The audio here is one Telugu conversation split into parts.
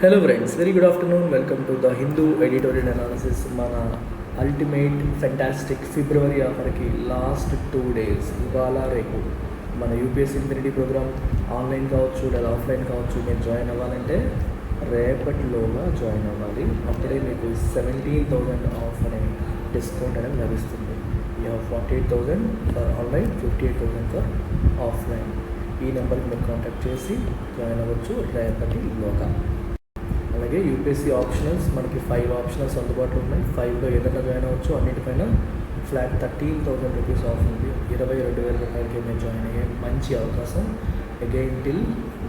Hello friends, very good afternoon. Welcome to the Hindu editorial analysis. మన అల్టిమేట్ ఫెంటాస్టిక్ ఫిబ్రవరి ఆఫర్కి లాస్ట్ 2 days, ఇవాళ రేపు మన యూపీఎస్సీ ఇన్ఫినిటీ ప్రోగ్రామ్ ఆన్లైన్ కావచ్చు లేదా ఆఫ్లైన్ కావచ్చు. మీరు జాయిన్ అవ్వాలంటే రేపటిలోగా జాయిన్ అవ్వాలి. అప్పుడే మీకు 17,000 ఆఫ్ అనే డిస్కౌంట్ అనేది లభిస్తుంది. You have 48,000 for online, 58,000 for offline. ఈ నెంబర్కి మీరు కాంటాక్ట్ చేసి జాయిన్ అవ్వచ్చు రేపటిలోగా. అలాగే యూపీఎస్సీ ఆప్షనల్స్ మనకి 5 ఆప్షనల్స్ అందుబాటులో ఉన్నాయి. 5లో ఏదైనా జాయిన్ అవ్వచ్చు. అన్నిటిపైన ఫ్లాట్ 13,000 రూపీస్ ఆఫ్ ఉంది. 22,000 రూపాయలకి మీరు జాయిన్ అయ్యే మంచి అవకాశం. Again till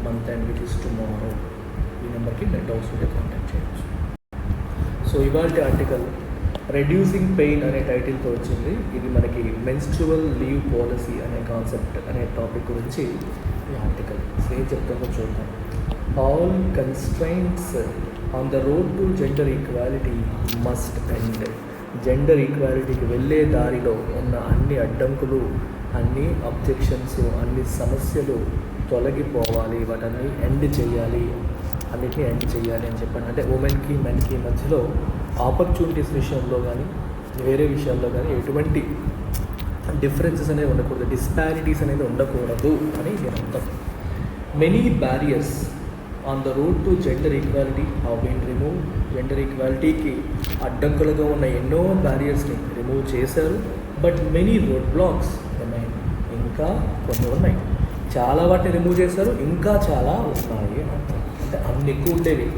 month end, which is tomorrow. ఈ నెంబర్కి మీరు డౌట్స్ ఉంటే కాంటాక్ట్ చేయవచ్చు. సో ఇవాళ ఆర్టికల్ రెడ్యూసింగ్ పెయిన్ అనే టైటిల్తో వచ్చింది. ఇది మనకి మెన్స్ట్రువల్ లీవ్ పాలసీ అనే కాన్సెప్ట్ అనే టాపిక్ గురించి ఈ ఆర్టికల్. ఏం చెప్తుందో చూద్దాం. All constraints on the road to gender equality must end. Gender ఈక్వాలిటీకి వెళ్ళే దారిలో ఉన్న అన్ని అడ్డంకులు, అన్ని అబ్జెక్షన్స్, అన్ని సమస్యలు తొలగిపోవాలి. వాటన్ని ఎండ్ చేయాలి, అన్నిటినీ ఎండ్ చేయాలి అని చెప్పాను. అంటే ఉమెన్కి మెన్కి మధ్యలో ఆపర్చునిటీస్ విషయంలో కానీ వేరే విషయాల్లో కానీ ఎటువంటి డిఫరెన్సెస్ అనేవి ఉండకూడదు, డిస్పారిటీస్ అనేది ఉండకూడదు అని నేను అర్థం. Many barriers on the road to gender equality have been remove. Gender ఈక్వాలిటీకి అడ్డంకులుగా ఉన్న ఎన్నో బ్యారియర్స్ని రిమూవ్ చేశారు. బట్ మెనీ రోడ్ బ్లాక్స్ ఉన్నాయి, ఇంకా కొన్ని ఉన్నాయి. చాలా వాటిని రిమూవ్ చేశారు, ఇంకా చాలా ఉన్నాయి అని అర్థం. అంటే అన్ని ఎక్కువ ఉండేవి.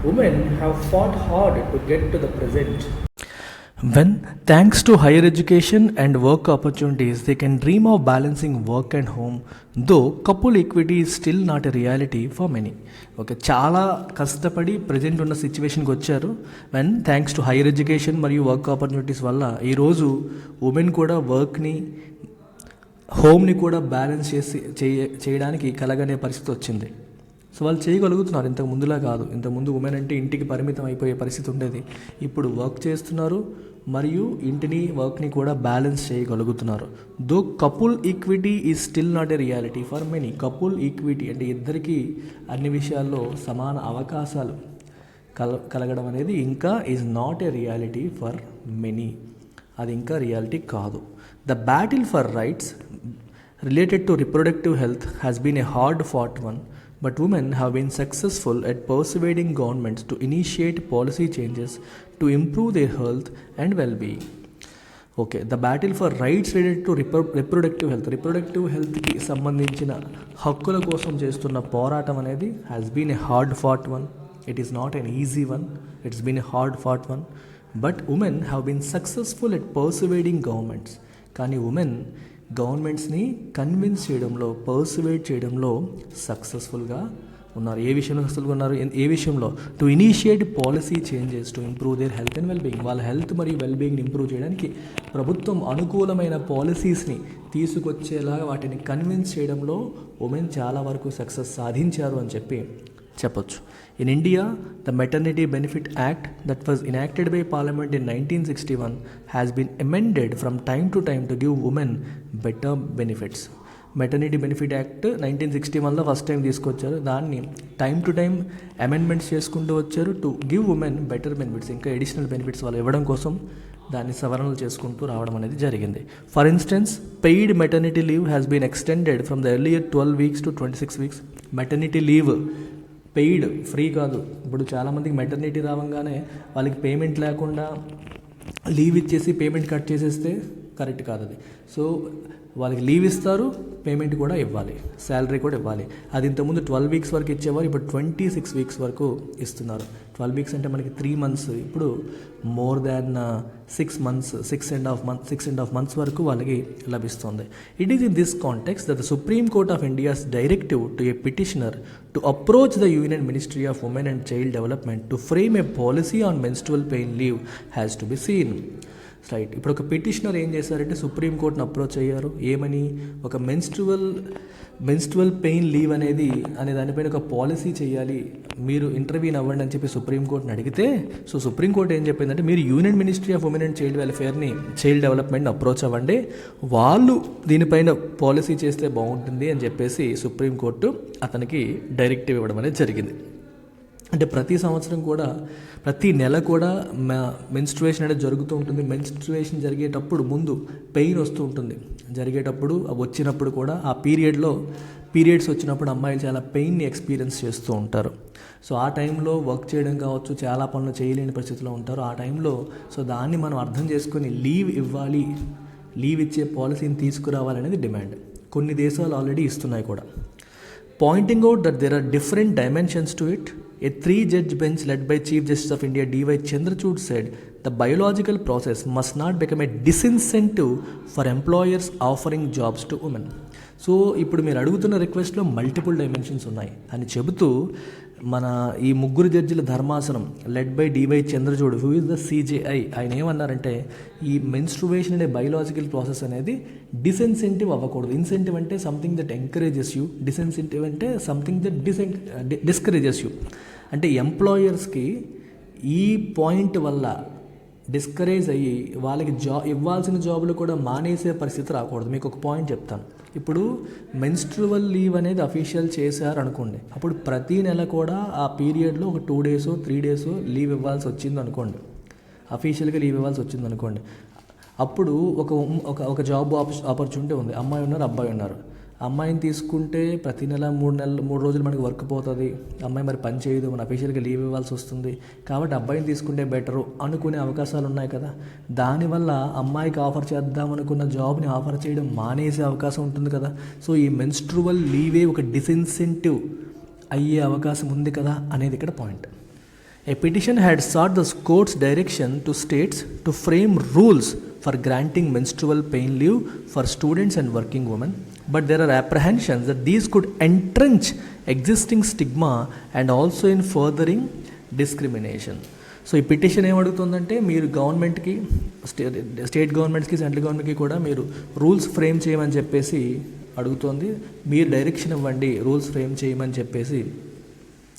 Women have fought hard to get to the present. When, thanks to higher education and work opportunities, they can dream of balancing work and home, though couple equity is still not a reality for many. Okay, చాలా కష్టపడి ప్రజెంట్ ఉన్న సిచ్యువేషన్కి వచ్చారు. When thanks to higher education మరియు వర్క్ ఆపర్చునిటీస్ వల్ల ఈరోజు ఉమెన్ కూడా వర్క్ని, హోమ్ని కూడా బ్యాలెన్స్ చేయడానికి కలగనే పరిస్థితి వచ్చింది. సో వాళ్ళు చేయగలుగుతున్నారు, ఇంతకు ముందులా కాదు. ఇంతకుముందు ఉమెన్ అంటే ఇంటికి పరిమితం అయిపోయే పరిస్థితి ఉండేది. ఇప్పుడు వర్క్ చేస్తున్నారు మరియు ఇంటిని, వర్క్ని కూడా బ్యాలెన్స్ చేయగలుగుతున్నారు. Though couple equity is still not a reality for many. Couple equity అంటే ఇద్దరికీ అన్ని విషయాల్లో సమాన అవకాశాలు కలగడం అనేది ఇంకా is not a reality for many. అది ఇంకా రియాలిటీ కాదు. The battle for rights related to reproductive health has been a hard fought one. But women have been successful at persuading governments to initiate policy changes to improve their health and well-being. Okay, the battle for rights related to reproductive health. Reproductive healthకి సంబంధించిన హక్కుల కోసం చేస్తున్న పోరాటం అనేది has been a hard fought one. It is not an easy one. It's been a hard fought one. But women have been successful at persuading governments. కానీ ఉమెన్ గవర్నమెంట్స్ని కన్విన్స్ చేయడంలో, పర్సువేట్ చేయడంలో సక్సెస్ఫుల్గా ఉన్నారు. ఏ విషయంలో సక్సెస్ఫుల్గా ఉన్నారు? ఏ విషయంలో? To initiate policy changes to improve their health and wellbeing. వాళ్ళ హెల్త్ మరియు వెల్బీయింగ్ని ఇంప్రూవ్ చేయడానికి ప్రభుత్వం అనుకూలమైన పాలసీస్ని తీసుకొచ్చేలాగా వాటిని కన్విన్స్ చేయడంలో ఉమెన్ చాలా వరకు సక్సెస్ సాధించారు అని చెప్పొచ్చు. In India, the Maternity Benefit Act that was enacted by Parliament in 1961 has been amended from time to time to give women better benefits. Maternity benefit act 1961లో ఫస్ట్ టైం తీసుకొచ్చారు. దాన్ని టైం టు టైం అమెండ్మెంట్స్ చేసుకుంటూ వచ్చారు to give women better benefits. ఇంకా అడిషనల్ బెనిఫిట్స్ వాళ్ళు ఇవ్వడం కోసం దాన్ని సవరణలు చేసుకుంటూ రావడం అనేది జరిగింది. For instance, paid maternity leave has been extended from the earlier 12 weeks to 26 weeks. Maternity leave paid, free కాదు. ఇప్పుడు చాలామందికి మెటర్నిటీ రావంగానే వాళ్ళకి పేమెంట్ లేకుండా లీవ్ ఇచ్చేసి పేమెంట్ కట్ చేసేస్తే కరెక్ట్ కాదు అది. సో వాళ్ళకి లీవ్ ఇస్తారు, పేమెంట్ కూడా ఇవ్వాలి, శాలరీ కూడా ఇవ్వాలి. అది ఇంతకుముందు 12 weeks వరకు ఇచ్చేవారు, ఇప్పుడు 26 weeks వరకు ఇస్తున్నారు. 12 weeks అంటే మనకి 3 months, ఇప్పుడు మోర్ దాన్ 6 months, 6.5 months వరకు వాళ్ళకి లభిస్తుంది. It is in this context that the supreme court of India's directive to A petitioner to approach the union ministry of women and child development to frame A policy on menstrual pain leave has to be seen. Right, ఇప్పుడు ఒక పిటిషనర్ ఏం చేశారంటే సుప్రీంకోర్టును అప్రోచ్ అయ్యారు. ఏమని? ఒక మెన్స్ట్రువల్ పెయిన్ లీవ్ అనే దానిపైన ఒక పాలసీ చేయాలి, మీరు ఇంటర్వ్యూన్ అవ్వండి అని చెప్పి సుప్రీంకోర్టుని అడిగితే, సో సుప్రీంకోర్టు ఏం చెప్పిందంటే మీరు union ministry of women and child వెల్ఫేర్ని, చైల్డ్ డెవలప్మెంట్ని అప్రోచ్ అవ్వండి, వాళ్ళు దీనిపైన పాలసీ చేస్తే బాగుంటుంది అని చెప్పేసి సుప్రీంకోర్టు అతనికి డైరెక్టివ్ ఇవ్వడం అనేది జరిగింది. అంటే ప్రతి సంవత్సరం కూడా ప్రతి నెల కూడా మెన్స్ట్రుయేషన్ అనేది జరుగుతూ ఉంటుంది. మెన్స్ట్రుయేషన్ జరిగేటప్పుడు ముందు పెయిన్ వస్తూ ఉంటుంది. జరిగేటప్పుడు వచ్చినప్పుడు కూడా ఆ పీరియడ్స్ వచ్చినప్పుడు అమ్మాయిలు చాలా పెయిన్ని ఎక్స్పీరియన్స్ చేస్తూ ఉంటారు. సో ఆ టైంలో వర్క్ చేయడం కావచ్చు, చాలా పనులు చేయలేని పరిస్థితిలో ఉంటారు. ఆ టైంలో సో దాన్ని మనం అర్థం చేసుకొని లీవ్ ఇవ్వాలి, లీవ్ ఇచ్చే పాలసీని తీసుకురావాలనేది డిమాండ్. కొన్ని దేశాలు ఆల్రెడీ ఇస్తున్నాయి కూడా. Pointing out that there are different dimensions to it, a 3-judge bench led by Chief Justice of India D.Y. Chandrachud said the biological process must not become a disincentive for employers offering jobs to women. So ఇప్పుడు మీరు అడుగుతున్న రిక్వెస్ట్లో మల్టిపుల్ డైమెన్షన్స్ ఉన్నాయి అని చెబుతూ మన ఈ ముగ్గురు జడ్జిల ధర్మాసనం led by D.Y. Chandrachud who is the CJI, ఆయన ఏమన్నారంటే ఈ మెన్స్ట్రుయేషన్ అనే బయోలాజికల్ ప్రాసెస్ అనేది డిసెన్సెంటివ్ అవ్వకూడదు. ఇన్సెంటివ్ అంటే సంథింగ్ దట్ ఎంకరేజెస్ యూ, డిసెన్సెంటివ్ అంటే సంథింగ్ దట్ డిస్కరేజెస్ యూ. అంటే ఎంప్లాయర్స్కి ఈ పాయింట్ వల్ల డిస్కరేజ్ అయ్యి వాళ్ళకి ఇవ్వాల్సిన జాబులు కూడా మానేసే పరిస్థితి రాకూడదు. మీకు ఒక పాయింట్ చెప్తాను. ఇప్పుడు మెన్స్ట్రువల్ లీవ్ అనేది అఫీషియల్ చేశారు అనుకోండి, అప్పుడు ప్రతి నెల కూడా ఆ పీరియడ్లో ఒక 2 days 3 days లీవ్ ఇవ్వాల్సి వచ్చింది అనుకోండి, అఫీషియల్గా లీవ్ ఇవ్వాల్సి వచ్చింది అనుకోండి. అప్పుడు ఒక జాబ్ ఆపర్చునిటీ ఉంది. అమ్మాయి ఉన్నారు, అబ్బాయి ఉన్నారు. అమ్మాయిని తీసుకుంటే ప్రతి నెల 3 రోజులు మనకి వర్క్ పోతుంది, అమ్మాయి మరి పని చేయదు, మన అఫీషియల్గా లీవ్ ఇవ్వాల్సి వస్తుంది, కాబట్టి అబ్బాయిని తీసుకుంటే బెటరు అనుకునే అవకాశాలు ఉన్నాయి కదా. దానివల్ల అమ్మాయికి ఆఫర్ చేద్దాం అనుకున్న జాబ్ని ఆఫర్ చేయడం మానేసే అవకాశం ఉంటుంది కదా. సో ఈ మెన్స్ట్రువల్ లీవే ఒక డిసిన్సెంటివ్ అయ్యే అవకాశం ఉంది కదా అనేది ఇక్కడ point. A petition had sought the court's direction to states to frame rules for granting menstrual pain leave for students and working women, but there are apprehensions that these could entrench existing stigma and also in furthering discrimination. So ఈ పిటిషన్ ఏమడుగుతుందంటే మీరు గవర్నమెంట్కి, స్టేట్ గవర్నమెంట్స్కి, సెంట్రల్ గవర్నమెంట్కి కూడా మీరు రూల్స్ ఫ్రేమ్ చేయమని చెప్పేసి అడుగుతోంది. మీరు డైరెక్షన్ ఇవ్వండి, రూల్స్ ఫ్రేమ్ చేయమని చెప్పేసి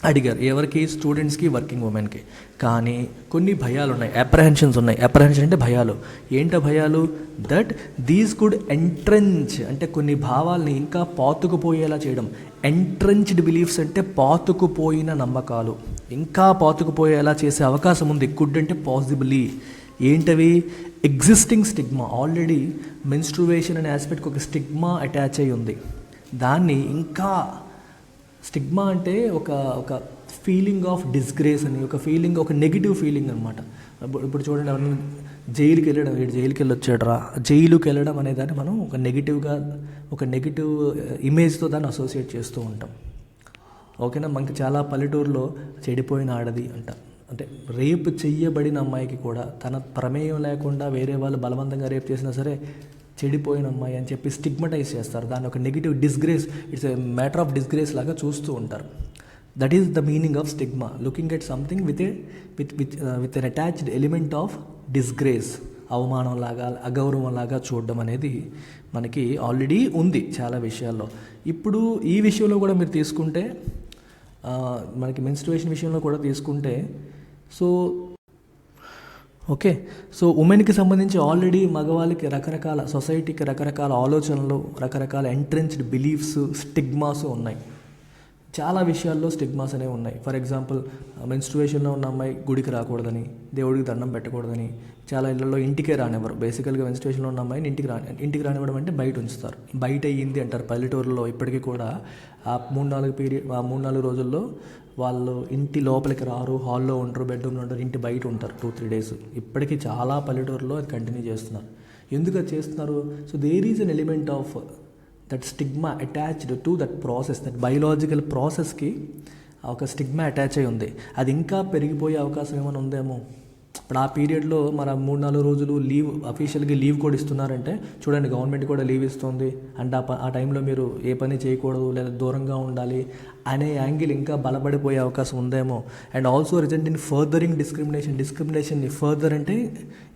అడిగారు. ఎవరికి? స్టూడెంట్స్కి, వర్కింగ్ ఉమెన్కి. కానీ కొన్ని భయాలు ఉన్నాయి, అప్రహెన్షన్స్ ఉన్నాయి. అప్రహెన్షన్ అంటే భయాలు. ఏంటో భయాలు? దట్ దీస్ కుడ్ ఎంట్రెంచ్ అంటే కొన్ని భావాల్ని ఇంకా పాతుకుపోయేలా చేయడం. ఎంట్రెంచ్డ్ బిలీఫ్స్ అంటే పాతుకుపోయిన నమ్మకాలు, ఇంకా పాతుకుపోయేలా చేసే అవకాశం ఉంది. కుడ్ అంటే పాసిబిలీ. ఏంటవి? Existing stigma. ఆల్రెడీ మెన్స్ట్రువేషన్ అనే ఆస్పెక్ట్కి ఒక స్టిగ్మా అటాచ్ అయి ఉంది. దాన్ని ఇంకా స్టిగ్మా అంటే ఒక ఫీలింగ్ ఆఫ్ డిస్గ్రేస్ అని, ఒక ఫీలింగ్, ఒక నెగిటివ్ ఫీలింగ్ అనమాట. ఇప్పుడు చూడండి, ఎవరైనా జైలుకి వెళ్ళడం, జైలుకి వెళ్ళొచ్చాడరా, జైలుకి వెళ్ళడం అనే దాన్ని మనం ఒక నెగిటివ్ ఇమేజ్తో దాన్ని అసోసియేట్ చేస్తూ ఉంటాం. ఓకేనా? మనకి చాలా పల్లెటూరులో చెడిపోయిన ఆడది అంట, అంటే రేప్ చెయ్యబడిన అమ్మాయికి కూడా తన ప్రమేయం లేకుండా వేరే వాళ్ళు బలవంతంగా రేప్ చేసినా సరే చెడిపోయిన అమ్మాయి అని చెప్పి స్టిగ్మటైజ్ చేస్తారు. దాన్ని ఒక negative disgrace, it's a matter of disgrace లాగా చూస్తూ ఉంటారు. That is the meaning of stigma, looking at something with an attached element of disgrace. అవమానం లాగా, అగౌరవం లాగా చూడడం అనేది మనకి ఆల్రెడీ ఉంది చాలా విషయాల్లో. ఇప్పుడు ఈ విషయంలో కూడా మీరు తీసుకుంటే, మనకి మెన్స్ట్రుయేషన్ విషయంలో కూడా తీసుకుంటే, సో ఉమెన్కి సంబంధించి ఆల్రెడీ మగవాళ్ళకి రకరకాల, సొసైటీకి రకరకాల ఆలోచనలు, రకరకాల ఎంట్రెన్స్డ్ బిలీఫ్స్, స్టిగ్మాస్ ఉన్నాయి. చాలా విషయాల్లో స్టిగ్మాస్ అనేవి ఉన్నాయి. ఫర్ ఎగ్జాంపుల్, మెన్స్ట్రుయేషన్లో ఉన్న అమ్మాయి గుడికి రాకూడదని, దేవుడికి దండం పెట్టకూడదని, చాలా ఇళ్లలో ఇంటికే రానివ్వరు. బేసికల్గా మెన్స్ట్రుయేషన్లో ఉన్న అమ్మాయిని ఇంటికి రానివ్వడం అంటే బయట ఉంచుతారు. బయట అయ్యింది అంటారు పల్లెటూరులో. ఇప్పటికీ కూడా ఆ 3-4 రోజుల్లో వాళ్ళు ఇంటి లోపలికి రారు, హాల్లో ఉంటారు, బెడ్రూమ్లో ఉంటారు, ఇంటి బయట ఉంటారు 2-3 days. ఇప్పటికీ చాలా పల్లెటూరులో అది కంటిన్యూ చేస్తున్నారు. ఎందుకు అది చేస్తున్నారు? So there is an element of that stigma attached to that process, that biological ప్రాసెస్కి ఒక స్టిగ్మా అటాచ్ అయి ఉంది. అది ఇంకా పెరిగిపోయే అవకాశం ఏమైనా ఉందేమో. ఇప్పుడు ఆ పీరియడ్లో మన 3-4 రోజులు లీవ్, అఫీషియల్గా లీవ్ కూడా ఇస్తున్నారంటే చూడండి, గవర్నమెంట్ కూడా లీవ్ ఇస్తుంది అంటే ఆ టైంలో మీరు ఏ పని చేయకూడదు లేదా దూరంగా ఉండాలి అనే యాంగిల్ ఇంకా బలపడిపోయే అవకాశం ఉందేమో. And also result in furthering డిస్క్రిమినేషన్ని ఫర్దర్ అంటే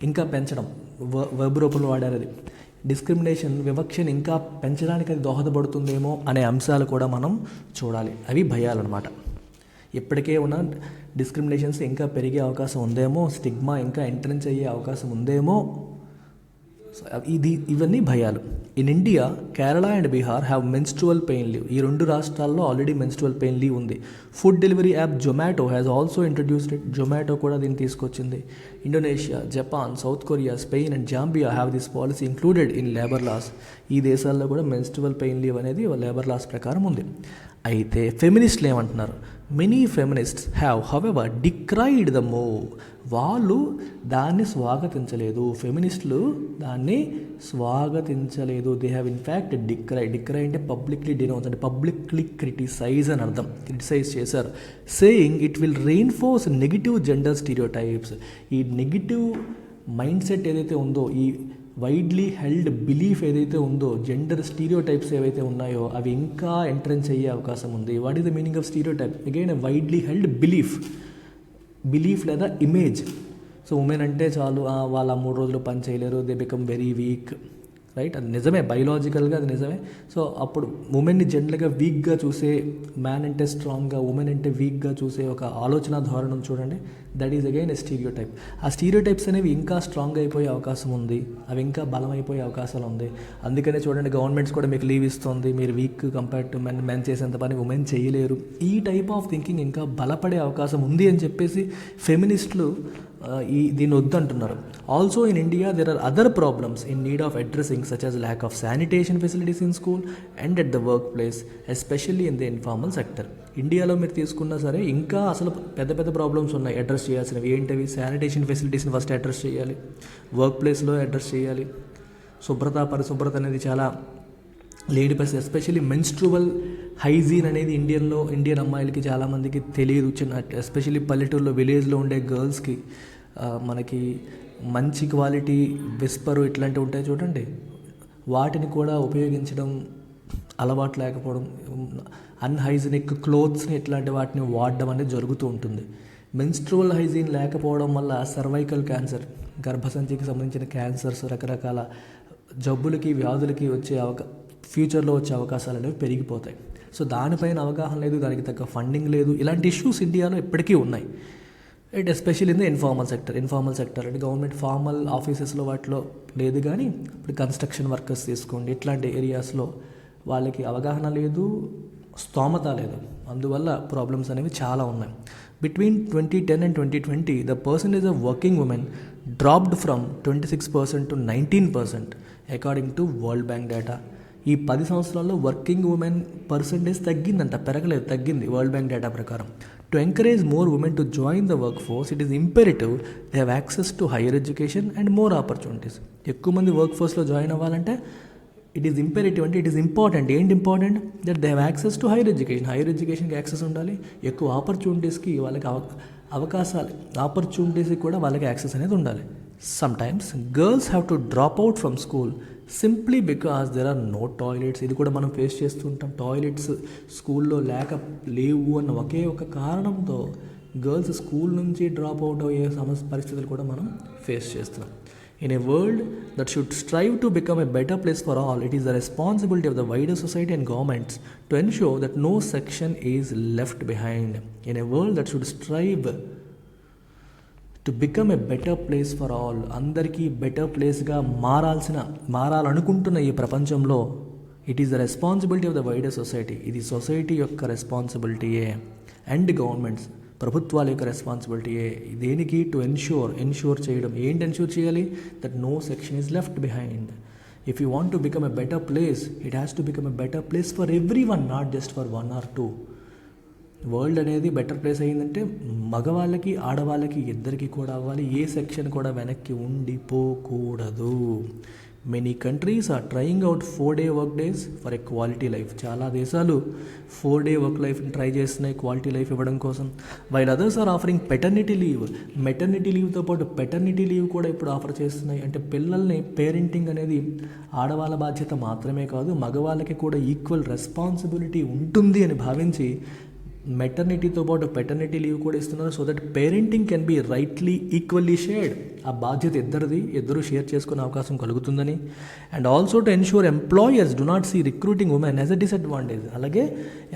ఇంకా పెంచడం, వెబ్ రూపంలో వాడారు అది. డిస్క్రిమినేషన్, వివక్షని ఇంకా పెంచడానికి అది దోహదపడుతుందేమో అనే అంశాలు కూడా మనం చూడాలి. అవి భయాలన్నమాట. ఇప్పటికే ఉన్న డిస్క్రిమినేషన్స్ ఇంకా పెరిగే అవకాశం ఉందేమో, స్టిగ్మా ఇంకా ఎంట్రెన్స్ అయ్యే అవకాశం ఉందేమో, ఇవన్నీ భయాలు. In India Kerala and Bihar have menstrual pain leave. ఈ రెండు రాష్ట్రాల్లో ఆల్రెడీ మెన్స్ట్రువల్ పెయిన్ లీవ్ ఉంది. Food delivery app Zomato has also introduced it. Zomato కూడా దీన్ని తీసుకొచ్చింది. Indonesia, Japan, South Korea, Spain and Zambia have this policy included in labour laws. ఈ దేశాల్లో కూడా మెన్స్ట్రువల్ పెయిన్ లీవ్ అనేది లేబర్ లాస్ ప్రకారం ఉంది. అయితే ఫెమినిస్టులు ఏమంటున్నారు? Many feminists have however decried the move. వాళ్ళు దాన్ని స్వాగతించలేదు. ఫెమినిస్టులు దాన్ని స్వాగతించలేదు. దే హ్యావ్ ఇన్ఫ్యాక్ట్ డిక్రై అంటే పబ్లిక్లీ డినౌన్స్, అంటే పబ్లిక్లీ క్రిటిసైజ్ అని అర్థం. క్రిటిసైజ్ చేశారు. Saying it will reinforce negative gender stereotypes. ఈ నెగిటివ్ మైండ్ సెట్ ఏదైతే ఉందో, ఈ వైడ్లీ హెల్డ్ బిలీఫ్ ఏదైతే ఉందో, జెండర్ స్టీరియోటైప్స్ ఏవైతే ఉన్నాయో అవి ఇంకా ఎంట్రెన్స్ అయ్యే అవకాశం ఉంది. What is the meaning of stereotype? Again widely held belief లేదా ఇమేజ్. సో ఉమెన్ అంటే చాలు, వాళ్ళ 3 రోజులు పని చేయలేరు, they become very weak, right? అది నిజమే, బయలాజికల్గా అది నిజమే. సో అప్పుడు ఉమెన్ని జనరల్గా వీక్గా చూసే, మ్యాన్ అంటే స్ట్రాంగ్గా, ఉమెన్ అంటే వీక్గా చూసే ఒక ఆలోచన ధోరణం చూడండి, that is again a stereotype. ఆ స్టీరియోటైప్స్ అనేవి ఇంకా స్ట్రాంగ్ అయిపోయే అవకాశం ఉంది, అవి ఇంకా బలమైపోయే అవకాశాలు ఉంది. అందుకనే చూడండి, గవర్నమెంట్స్ కూడా మీకు లీవ్ ఇస్తుంది, మీరు వీక్ కంపేర్ టు మెన్ చేసేంత పని ఉమెన్ చేయలేరు. ఈ టైప్ ఆఫ్ థింకింగ్ ఇంకా బలపడే అవకాశం ఉంది అని చెప్పేసి ఫెమినిస్టులు దీన్ని వద్దంటున్నారు. Also in India there are other problems in need of addressing such as lack of sanitation facilities in school and at the work place, especially in the informal sector. ఇండియాలో మీరు తీసుకున్నా సరే ఇంకా అసలు పెద్ద ప్రాబ్లమ్స్ ఉన్నాయి అడ్రస్ చేయాల్సినవి. ఏంటవి? శానిటేషన్ ఫెసిలిటీస్ని ఫస్ట్ అడ్రస్ చేయాలి, వర్క్ ప్లేస్లో అడ్రస్ చేయాలి. పరిశుభ్రత అనేది చాలా lady person, especially menstrual hygiene అనేది ఇండియన్ అమ్మాయిలకి చాలామందికి తెలియదు. ఎస్పెషల్లీ పల్లెటూరులో, విలేజ్లో ఉండే గర్ల్స్కి మనకి మంచి క్వాలిటీ విస్పరు ఇట్లాంటివి ఉంటాయి చూడండి, వాటిని కూడా ఉపయోగించడం అలవాటు లేకపోవడం, అన్హైజీనిక్ క్లోత్స్ని ఇట్లాంటి వాటిని వాడడం అనేది జరుగుతూ ఉంటుంది. మెన్స్ట్రువల్ హైజీన్ లేకపోవడం వల్ల సర్వైకల్ క్యాన్సర్, గర్భసంచికి సంబంధించిన క్యాన్సర్స్, రకరకాల జబ్బులకి, వ్యాధులకి ఫ్యూచర్లో వచ్చే అవకాశాలు అనేవి పెరిగిపోతాయి. సో దానిపైన అవగాహన లేదు, దానికి తగ్గ ఫండింగ్ లేదు. ఇలాంటి ఇష్యూస్ ఇండియాలో ఇప్పటికీ ఉన్నాయి. It especially in the informal sector అంటే గవర్నమెంట్ ఫార్మల్ ఆఫీసెస్లో వాటిలో లేదు, కానీ ఇప్పుడు కన్స్ట్రక్షన్ వర్కర్స్ తీసుకోండి, ఇట్లాంటి ఏరియాస్లో వాళ్ళకి అవగాహన లేదు, స్తోమత లేదు. అందువల్ల ప్రాబ్లమ్స్ అనేవి చాలా ఉన్నాయి. Between 2010 and 2020 the percentage of working women dropped from 26% to 19% according to World Bank data. ఈ 10 సంవత్సరాల్లో వర్కింగ్ ఉమెన్ పర్సంటేజ్ తగ్గిందంట, పెరగలేదు, తగ్గింది వరల్డ్ బ్యాంక్ డేటా ప్రకారం. To encourage more women to join the work force it is imperative they have access to higher education and more opportunities. ఎక్కువ మంది వర్క్ ఫోర్స్లో జాయిన్ అవ్వాలంటే ఇట్ ఈస్ ఇంపెరిటివ్, అంటే ఇట్ ఈస్ ఇంపార్టెంట్. ఏంటి important? That they have access to higher ఎడ్యుకేషన్కి యాక్సెస్ ఉండాలి, ఎక్కువ ఆపర్చునిటీస్కి వాళ్ళకి అవకాశాలు, ఆపర్చునిటీస్కి కూడా వాళ్ళకి యాక్సెస్ అనేది ఉండాలి. Sometimes girls have to drop out from school simply because there are no toilets. ఇది కూడా మనం ఫేస్ చేస్తుంటాం. టాయిలెట్స్ స్కూల్లో లేవు అన్న ఒకే ఒక కారణంతో గర్ల్స్ స్కూల్ నుంచి డ్రాప్ అవుట్ అయ్యే పరిస్థితులు కూడా మనం ఫేస్ చేస్తున్నాం. In a world that should strive to become a better place for all, it is the responsibility of the wider society and governments to ensure that no section is left behind. In a world that should strive to become a better place for all, అందరికీ బెటర్ ప్లేస్గా మారాలనుకుంటున్న ఈ ప్రపంచంలో it is the responsibility of the wider society. ఇది సొసైటీ యొక్క రెస్పాన్సిబిలిటీయే అండ్ గవర్నమెంట్స్, ప్రభుత్వాల యొక్క రెస్పాన్సిబిలిటీయే. దేనికి? టు ఎన్ష్యూర్ చేయడం. ఏంటి ఎన్ష్యూర్ చేయాలి? That no section is left behind. If you want to become a better place, it has to become a better place for everyone, not just for 1 or 2. World అనేది బెటర్ ప్లేస్ అయ్యిందంటే మగవాళ్ళకి, ఆడవాళ్ళకి, ఇద్దరికి కూడా అవ్వాలి. ఏ సెక్షన్ కూడా వెనక్కి ఉండిపోకూడదు. Many countries are trying out 4-day work days for a quality life. చాలా దేశాలు 4-day వర్క్ లైఫ్ని ట్రై చేస్తున్నాయి క్వాలిటీ లైఫ్ ఇవ్వడం కోసం. While others are offering maternity లీవ్తో పాటు పెటర్నిటీ లీవ్ కూడా ఇప్పుడు ఆఫర్ చేస్తున్నాయి. అంటే పిల్లల్ని పేరెంటింగ్ అనేది ఆడవాళ్ళ బాధ్యత మాత్రమే కాదు, మగవాళ్ళకి కూడా ఈక్వల్ రెస్పాన్సిబిలిటీ ఉంటుంది అని భావించి మెటర్నిటీతో పాటు పెటర్నిటీ లీవ్ కూడా ఇస్తున్నారు. So that parenting can be rightly equally shared. ఆ బాధ్యత ఇద్దరు షేర్ చేసుకునే అవకాశం కలుగుతుందని. And also to ensure employers do not see recruiting women as a disadvantage. అలాగే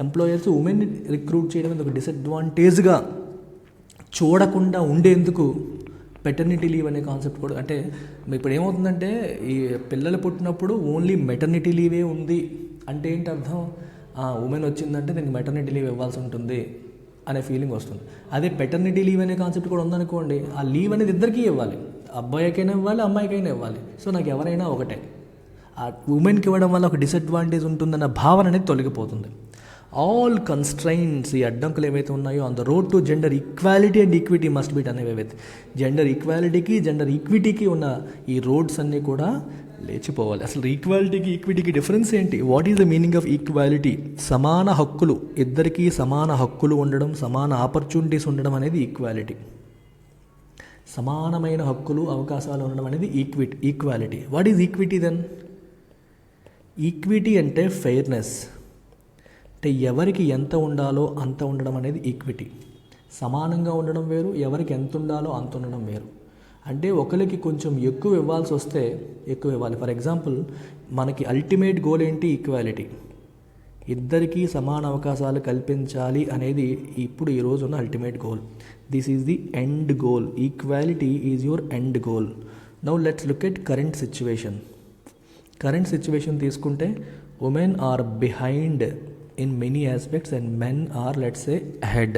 ఎంప్లాయర్స్ ఉమెన్ రిక్రూట్ చేయడం ఒక డిసడ్వాంటేజ్గా చూడకుండా ఉండేందుకు పెటర్నిటీ లీవ్ అనే కాన్సెప్ట్ కూడా, అంటే ఇప్పుడు ఏమవుతుందంటే ఈ పిల్లలు పుట్టినప్పుడు ఓన్లీ మెటర్నిటీ లీవే ఉంది అంటే ఏంటి అర్థం, ఉమెన్ వచ్చిందంటే దీనికి మెటర్నిటీ లీవ్ ఇవ్వాల్సి ఉంటుంది అనే ఫీలింగ్ వస్తుంది. అదే పెటర్నిటీ లీవ్ అనే కాన్సెప్ట్ కూడా ఉందనుకోండి, ఆ లీవ్ అనేది ఇద్దరికీ ఇవ్వాలి, అబ్బాయికైనా ఇవ్వాలి అమ్మాయికైనా ఇవ్వాలి. సో నాకు ఎవరైనా ఒకటే. ఆ ఉమెన్కి ఇవ్వడం వల్ల ఒక డిసడ్వాంటేజ్ ఉంటుందన్న భావన అనేది తొలగిపోతుంది. ఆల్ కన్స్ట్రైన్స్, ఈ అడ్డంకులు ఏవైతే ఉన్నాయో on the road to gender equality and equity must be done away with. Gender ఈక్వాలిటీకి జెండర్ ఈక్విటీకి ఉన్న ఈ రోడ్స్ అన్నీ కూడా లేచిపోవాలి. అసలు ఈక్వాలిటీకి ఈక్విటీకి డిఫరెన్స్ ఏంటి? What is the meaning of equality? సమాన హక్కులు, ఇద్దరికీ సమాన హక్కులు ఉండడం, సమాన ఆపర్చునిటీస్ ఉండడం అనేది ఈక్వాలిటీ. సమానమైన హక్కులు అవకాశాలు ఉండడం అనేది equality. What is equity then? Equity అంటే ఫెయిర్నెస్, అంటే ఎవరికి ఎంత ఉండాలో అంత ఉండడం అనేది ఈక్విటీ. సమానంగా ఉండడం వేరు, ఎవరికి ఎంత ఉండాలో అంత ఉండడం వేరు. అంటే ఒకరికి కొంచెం ఎక్కువ ఇవ్వాల్సి వస్తే ఎక్కువ ఇవ్వాలి. ఫర్ ఎగ్జాంపుల్ మనకి అల్టిమేట్ గోల్ ఏంటి? ఈక్వాలిటీ. ఇద్దరికీ సమాన అవకాశాలు కల్పించాలి అనేది ఇప్పుడు ఈ రోజు ఉన్న ultimate goal. This is the end goal. Equality is your end goal. Now let's look at current situation. Current situation తీసుకుంటే women are behind in many aspects and men are let's say ahead.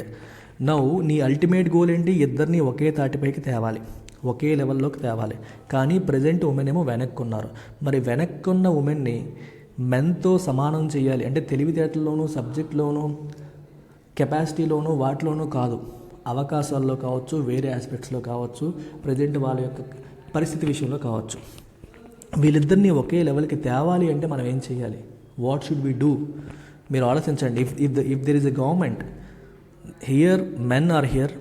Now నీ అల్టిమేట్ గోల్ ఏంటి? ఇద్దరిని ఒకే తాటిపైకి తేవాలి, ఒకే లెవెల్లోకి తేవాలి. కానీ ప్రజెంట్ ఉమెన్ ఏమో వెనక్కున్నారు. మరి వెనక్కున్న ఉమెన్ని మెన్తో సమానం చేయాలి అంటే తెలివితేటల్లోనూ, సబ్జెక్ట్లోనూ, కెపాసిటీలోనూ, వాటిలోనూ కాదు, అవకాశాల్లో కావచ్చు, వేరే ఆస్పెక్ట్స్లో కావచ్చు, ప్రజెంట్ వాళ్ళ యొక్క పరిస్థితి విషయంలో కావచ్చు. వీళ్ళిద్దరినీ ఒకే లెవెల్కి తేవాలి అంటే మనం ఏం చేయాలి? What should we do? మీరు ఆలోచించండి. If there is a government, here men are here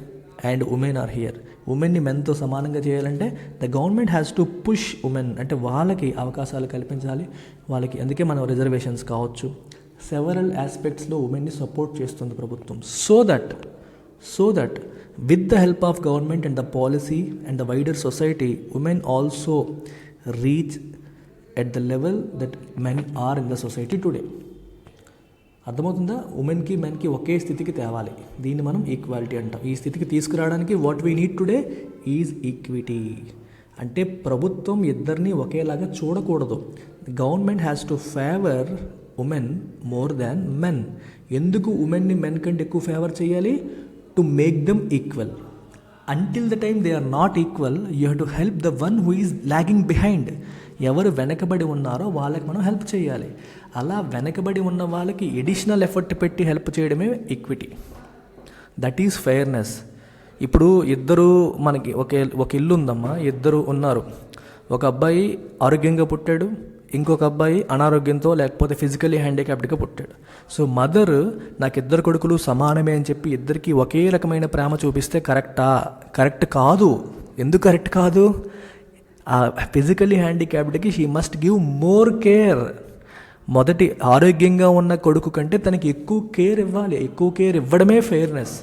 and women are here. ఉమెన్ని మెన్తో సమానంగా చేయాలంటే the government has to push women, అంటే వాళ్ళకి అవకాశాలు కల్పించాలి వాళ్ళకి. అందుకే మనం రిజర్వేషన్స్ కావచ్చు, సెవరల్ ఆస్పెక్ట్స్లో ఉమెన్ని సపోర్ట్ చేస్తుంది ప్రభుత్వం. So that with the help of government and the policy and the wider society, women also reach at the level that men are in the society today. అర్థమవుతుందా? ఉమెన్కి మెన్కి ఒకే స్థితికి తేవాలి. దీన్ని మనం ఈక్వాలిటీ అంటాం. ఈ స్థితికి తీసుకురావడానికి what we need today is equity. అంటే ప్రభుత్వం ఇద్దరిని ఒకేలాగా చూడకూడదు. Government has to favour women more than men. ఎందుకు ఉమెన్ని మెన్ కంటే ఎక్కువ ఫేవర్ చేయాలి? To make them equal. Until the time they are not equal, you have to help the one who is lagging behind. ఎవరు వెనకబడి ఉన్నారో వాళ్ళకి మనం హెల్ప్ చేయాలి. అలా వెనకబడి ఉన్న వాళ్ళకి ఎడిషనల్ ఎఫర్ట్ పెట్టి హెల్ప్ చేయడమే ఈక్విటీ. That is fairness. ఇప్పుడు ఇద్దరు మనకి ఒక ఇల్లు ఉందమ్మా, ఇద్దరు ఉన్నారు. ఒక అబ్బాయి ఆరోగ్యంగా పుట్టాడు, ఇంకొక అబ్బాయి అనారోగ్యంతో లేకపోతే ఫిజికల్లీ హ్యాండిక్యాప్డ్గా పుట్టాడు. సో మదర్ నాకు ఇద్దరు కొడుకులు సమానమే అని చెప్పి ఇద్దరికి ఒకే రకమైన ప్రేమ చూపిస్తే కరెక్టా? కరెక్ట్ కాదు. ఎందుకు కరెక్ట్ కాదు? ఆ ఫిజికల్లీ హ్యాండిక్యాప్డ్కి she must give more care. మొదటి ఆరోగ్యంగా ఉన్న కొడుకు కంటే తనకి ఎక్కువ కేర్ ఇవ్వాలి. ఎక్కువ కేర్ ఇవ్వడమే ఫెయిర్నెస్.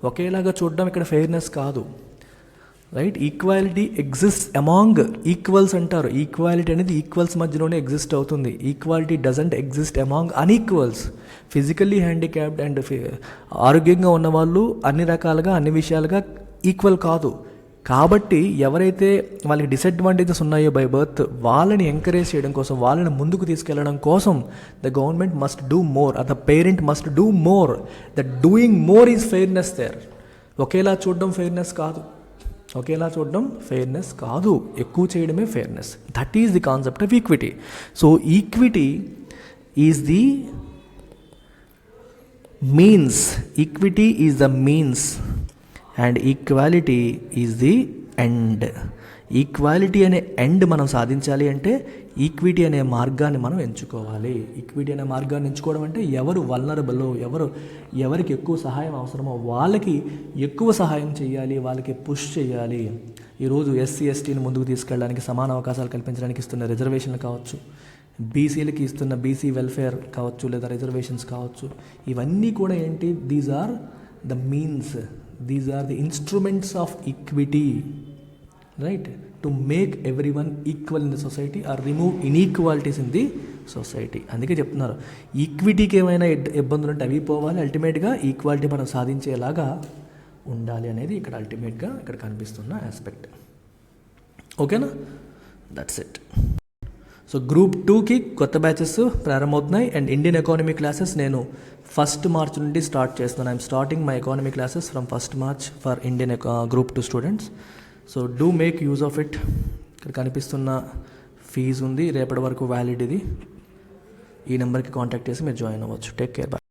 ఒకేలాగా చూడడం ఇక్కడ ఫెయిర్నెస్ కాదు. Right? Equality exist among equals అంటారు. ఈక్వాలిటీ అనేది ఈక్వల్స్ మధ్యలోనే ఎగ్జిస్ట్ అవుతుంది. Equality doesn't exist among అన్ఈక్వల్స్. Physically handicapped and ఆరోగ్యంగా ఉన్నవాళ్ళు అన్ని రకాలుగా అన్ని విషయాలుగా ఈక్వల్ కాదు. కాబట్టి ఎవరైతే వాళ్ళకి డిసడ్వాంటేజెస్ ఉన్నాయో బై బర్త్, వాళ్ళని ఎంకరేజ్ చేయడం కోసం, వాళ్ళని ముందుకు తీసుకెళ్లడం కోసం the government must do more, the parent must do more. The doing more is fairness there. ఒకేలా చూడడం ఫెయిర్నెస్ కాదు. ఒకేలా చూడడం ఫెయిర్నెస్ కాదు, ఎక్కువ చేయడమే fairness. That is the concept of equity. So equity is the means. Equity is the means and equality is the end. Equality అనే ఎండ్ మనం సాధించాలి అంటే ఈక్విటీ అనే మార్గాన్ని మనం ఎంచుకోవాలి. ఈక్విటీ అనే మార్గాన్ని ఎంచుకోవడం అంటే ఎవరు వల్నరబుల్, ఎవరికి ఎక్కువ సహాయం అవసరమో వాళ్ళకి ఎక్కువ సహాయం చేయాలి, వాళ్ళకి పుష్ చేయాలి. ఈరోజు ఎస్సీ ఎస్టీని ముందుకు తీసుకెళ్ళడానికి, సమాన అవకాశాలు కల్పించడానికి ఇస్తున్న రిజర్వేషన్లు కావచ్చు, బీసీలకి ఇస్తున్న బీసీ వెల్ఫేర్ కావచ్చు, లేదా రిజర్వేషన్స్ కావచ్చు, ఇవన్నీ కూడా ఏంటి? These are the means, these are the instruments of equity, right? To make everyone equal in the society or remove inequalities in the society. అందుకే చెప్తున్నారు ఈక్విటీకి ఏమైనా ఇబ్బందులు ఉంటే అవి పోవాలి, అల్టిమేట్గా ఈక్వాలిటీ మనం సాధించేలాగా ఉండాలి అనేది ఇక్కడ అల్టిమేట్గా ఇక్కడ కనిపిస్తున్న ఆస్పెక్ట్. ఓకేనా, దట్స్ ఇట్. సో గ్రూప్ 2కి కొత్త బ్యాచెస్ ప్రారంభమవుతున్నాయి. అండ్ ఇండియన్ ఎకానమీ క్లాసెస్ నేను 1st March నుండి స్టార్ట్ చేస్తున్నాను. I'm starting my economy classes from 1st March for Indian group 2 students. So do make use of it. ఇక్కడ కనిపిస్తున్న ఫీజు ఉంది, రేపటి వరకు వ్యాలిడ్ ఇది. ఈ నెంబర్కి కాంటాక్ట్ చేసి మీరు జాయిన్ అవ్వచ్చు. Take care, bye.